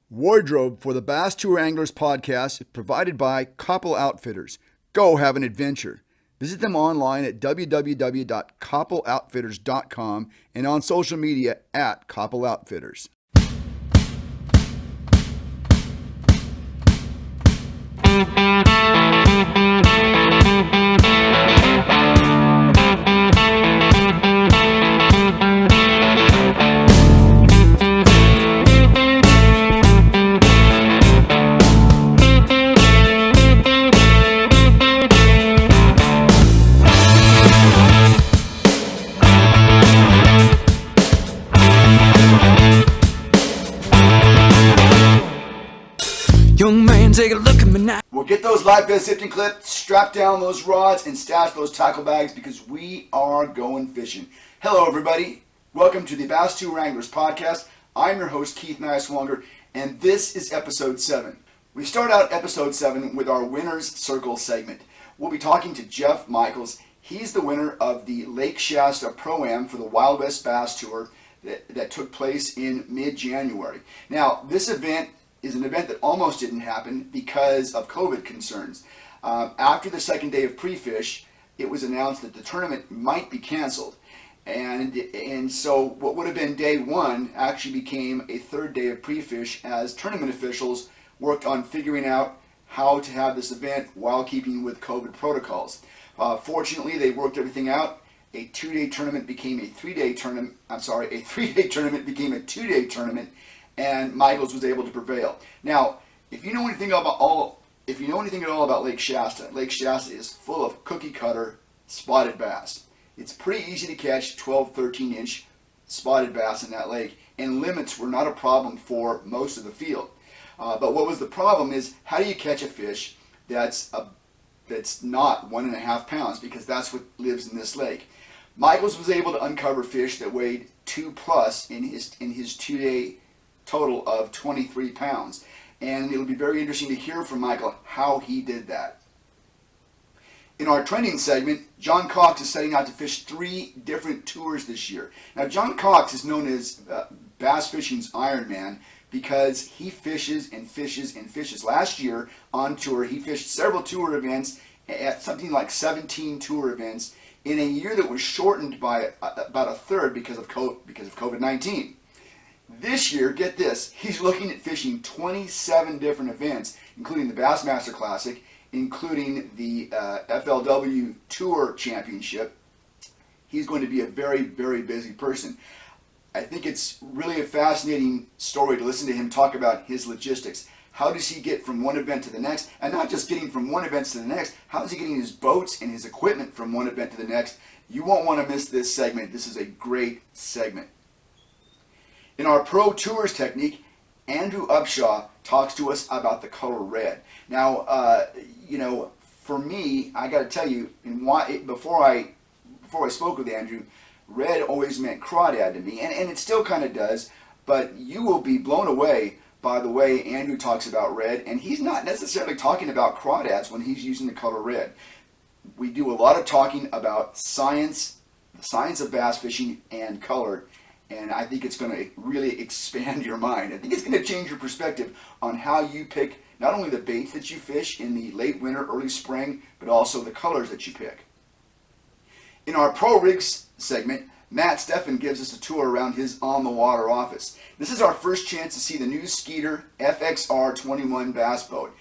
Wardrobe for the Bass Tour Anglers podcast is provided by Koppel Outfitters. Go have an adventure. Visit them online at www.koppeloutfitters.com and on social media at Koppel Outfitters. Young man, take a look at me now. Well, get those live vest zipton clips, strap down those rods, and stash those tackle bags because we are going fishing. Hello, everybody. Welcome to the Bass Tour Anglers podcast. I'm your host, Keith Niswonger, and this is episode 7. We start out episode 7 with our Winner's Circle segment. We'll be talking to Jeff MIchels. He's the winner of the Lake Shasta Pro-Am for the Wild West Bass Tour that took place in mid-January. Now, this event is an event that almost didn't happen because of COVID concerns. After the second day of pre-fish, it was announced that the tournament might be canceled. And so what would have been day 1 actually became a third day of pre-fish as tournament officials worked on figuring out how to have this event while keeping with COVID protocols. Fortunately, they worked everything out. A 2-day tournament became a 3-day tournament. A 3-day tournament became a 2-day tournament, and MIchels was able to prevail. Now, if you know anything at all about Lake Shasta is full of cookie cutter spotted bass. It's pretty easy to catch 12, 13-inch spotted bass in that lake, and limits were not a problem for most of the field. But what was the problem is, how do you catch a fish that's not 1.5 pounds, because that's what lives in this lake. MIchels was able to uncover fish that weighed 2+ in his 2-day total of 23 pounds. And it'll be very interesting to hear from Michael how he did that. In our trending segment, John Cox is setting out to fish 3 different tours this year. Now, John Cox is known as bass fishing's Iron Man because he fishes and fishes and fishes. Last year on tour, he fished several tour events, at something like 17 tour events, in a year that was shortened by about a third because of COVID-19. This year, get this, he's looking at fishing 27 different events, including the Bassmaster Classic, including the FLW Tour Championship. He's going to be a very, very busy person. I think it's really a fascinating story to listen to him talk about his logistics. How does he get from one event to the next? And not just getting from one event to the next, how is he getting his boats and his equipment from one event to the next? You won't want to miss this segment. This is a great segment. In our Pro Tours technique, Andrew Upshaw talks to us about the color red. Now, for me, I got to tell you, before I spoke with Andrew, red always meant crawdad to me, and it still kind of does, but you will be blown away by the way Andrew talks about red, and he's not necessarily talking about crawdads when he's using the color red. We do a lot of talking about science, the science of bass fishing, and color, and I think it's going to really expand your mind. I think it's going to change your perspective on how you pick not only the baits that you fish in the late winter, early spring, but also the colors that you pick. In our Pro Rigs segment, Stefan gives us a tour around his on-the-water office. This is our first chance to see the new Skeeter FXR 21 bass boat.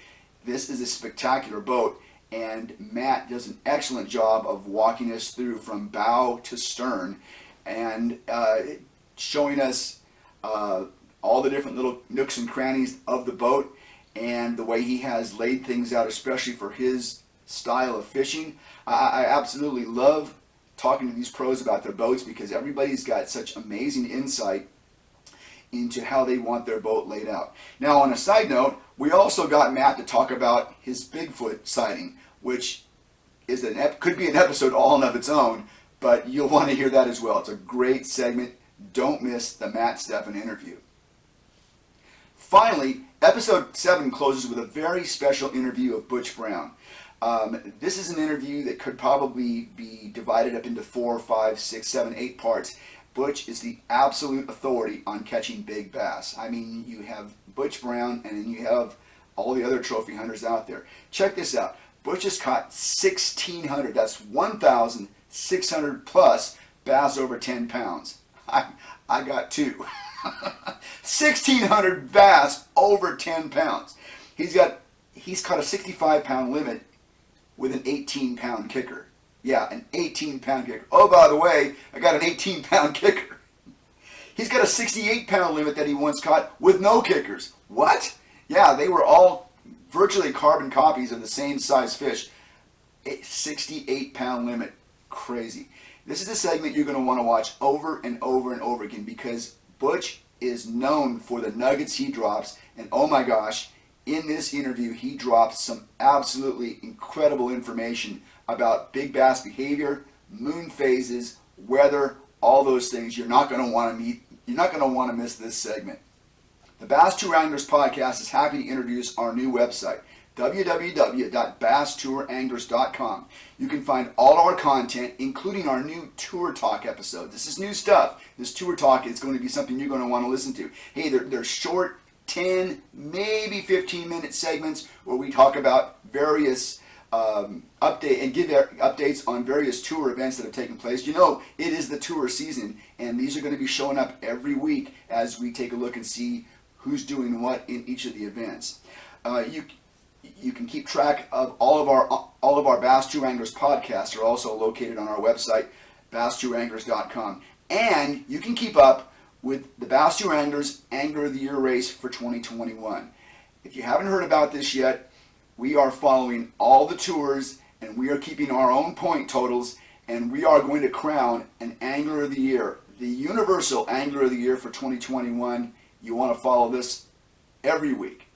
This is a spectacular boat, and Matt does an excellent job of walking us through from bow to stern and showing us all the different little nooks and crannies of the boat and the way he has laid things out, especially for his style of fishing. I absolutely love talking to these pros about their boats because everybody's got such amazing insight into how they want their boat laid out. Now, on a side note, we also got Matt to talk about his Bigfoot sighting, which is could be an episode all of its own, but you'll want to hear that as well. It's a great segment. Don't miss the Matt Stefan interview. Finally, episode 7 closes with a very special interview of Butch Brown. This is an interview that could probably be divided up into 4, 5, 6, 7, 8 parts. Butch is the absolute authority on catching big bass. I mean, you have Butch Brown, and then you have all the other trophy hunters out there. Check this out. Butch has caught 1,600, that's 1,600 plus bass over 10 pounds. I got two. 1,600 bass over 10 pounds. He's caught a 65-pound limit with an 18-pound kicker. Yeah, an 18-pound kicker. Oh, by the way, I got an 18-pound kicker. He's got a 68-pound limit that he once caught with no kickers. What? Yeah, they were all virtually carbon copies of the same size fish. A 68-pound limit. Crazy. This is a segment you're going to want to watch over and over and over again because Butch is known for the nuggets he drops. And oh my gosh, in this interview, he drops some absolutely incredible information about big bass behavior, moon phases, weather, all those things. You're not going to want to miss this segment. The Bass Tour Anglers podcast is happy to introduce our new website, www.basstouranglers.com. You can find all our content, including our new Tour Talk episode. This is new stuff. This Tour Talk is going to be something you're going to want to listen to. Hey, they're short, 10, maybe 15-minute segments where we talk about various update and give updates on various tour events that have taken place. You know, it is the tour season, and these are going to be showing up every week as we take a look and see who's doing what in each of the events. You can keep track of all of our Bass Tour Anglers podcasts are also located on our website, basstouranglers.com, and you can keep up with the Bass Tour Anglers Angler of the Year race for 2021. If you haven't heard about this yet, we are following all the tours and we are keeping our own point totals, and we are going to crown an Angler of the Year, the Universal Angler of the Year for 2021. You want to follow this every week.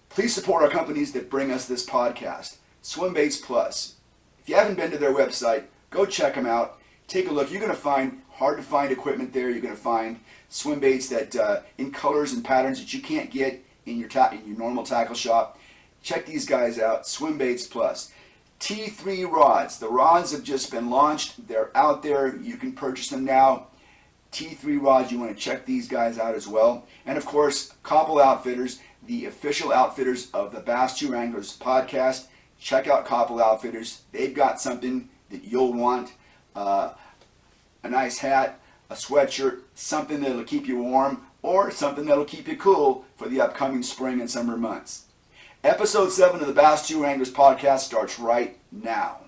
Please support our companies that bring us this podcast. Swimbaits Plus. If you haven't been to their website, go check them out. Take a look. You're going to find hard to find equipment there. You're going to find swim baits that in colors and patterns that you can't get in your normal tackle shop. Check these guys out. Swimbaits Plus. T3 rods. The rods have just been launched. They're out there. You can purchase them now. T3 rods. You want to check these guys out as well. And of course, Koppel Outfitters, the official outfitters of the Bass Tour Anglers podcast. Check out Koppel Outfitters. They've got something that you'll want. A nice hat, a sweatshirt, something that'll keep you warm, or something that'll keep you cool for the upcoming spring and summer months. Episode 7 of the Bass Tour Anglers podcast starts right now.